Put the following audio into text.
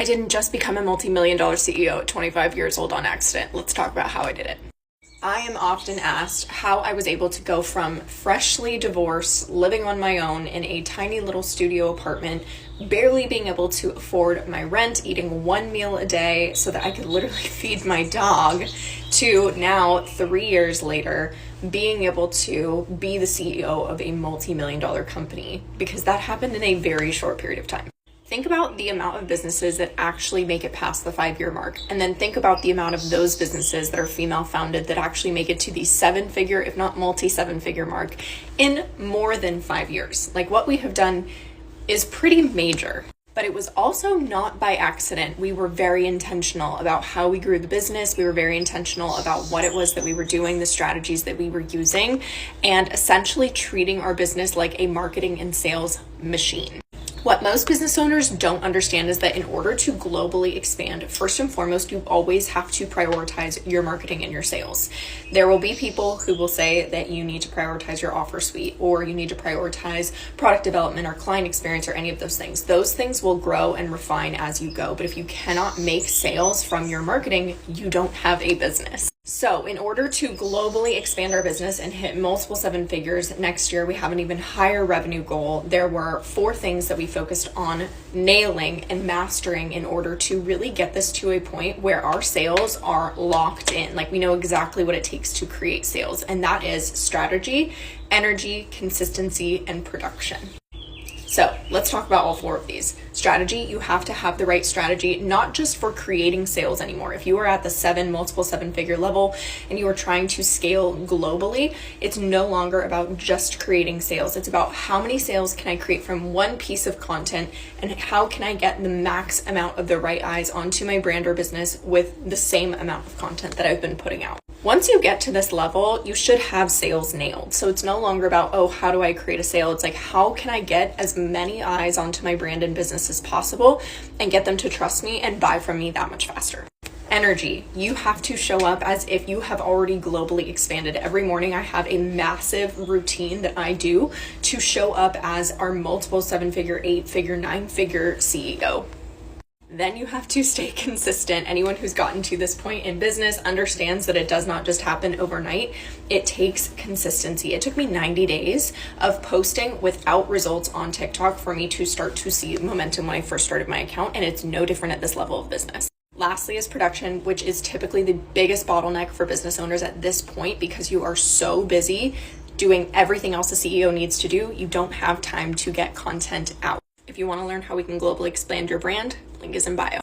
I didn't just become a multi-million dollar CEO at 25 years old on accident. Let's talk about how I did it. I am often asked how I was able to go from freshly divorced, living on my own in a tiny little studio apartment, barely being able to afford my rent, eating one meal a day so that I could literally feed my dog, to now 3 years later being able to be the CEO of a multi-million dollar company, because that happened in a very short period of time. Think about the amount of businesses that actually make it past the 5-year mark. And then think about the amount of those businesses that are female founded that actually make it to the 7-figure, if not multi-7-figure mark in more than 5 years. Like, what we have done is pretty major. But it was also not by accident. We were very intentional about how we grew the business. We were very intentional about what it was that we were doing, the strategies that we were using, and essentially treating our business like a marketing and sales machine. What most business owners don't understand is that in order to globally expand, first and foremost, you always have to prioritize your marketing and your sales. There will be people who will say that you need to prioritize your offer suite, or you need to prioritize product development or client experience or any of those things. Those things will grow and refine as you go. But if you cannot make sales from your marketing, you don't have a business. So in order to globally expand our business and hit multiple 7 figures next year, we have an even higher revenue goal. There were 4 things that we focused on nailing and mastering in order to really get this to a point where our sales are locked in. Like, we know exactly what it takes to create sales, and that is strategy, energy, consistency, and production. So let's talk about all 4 of these. Strategy, you have to have the right strategy, not just for creating sales anymore. If you are at the multiple 7-figure level and you are trying to scale globally, it's no longer about just creating sales. It's about how many sales can I create from one piece of content, and how can I get the max amount of the right eyes onto my brand or business with the same amount of content that I've been putting out. Once you get to this level, you should have sales nailed. So it's no longer about, oh, how do I create a sale? It's like, how can I get as many eyes onto my brand and business as possible and get them to trust me and buy from me that much faster? Energy. You have to show up as if you have already globally expanded. Every morning I have a massive routine that I do to show up as our multiple 7-figure, 8-figure, 9-figure CEO. Then you have to stay consistent. Anyone who's gotten to this point in business understands that it does not just happen overnight. It takes consistency. It took me 90 days of posting without results on TikTok for me to start to see momentum when I first started my account, and it's no different at this level of business. Lastly is production, which is typically the biggest bottleneck for business owners at this point, because you are so busy doing everything else a CEO needs to do. You don't have time to get content out. If you want to learn how we can globally expand your brand, link is in bio.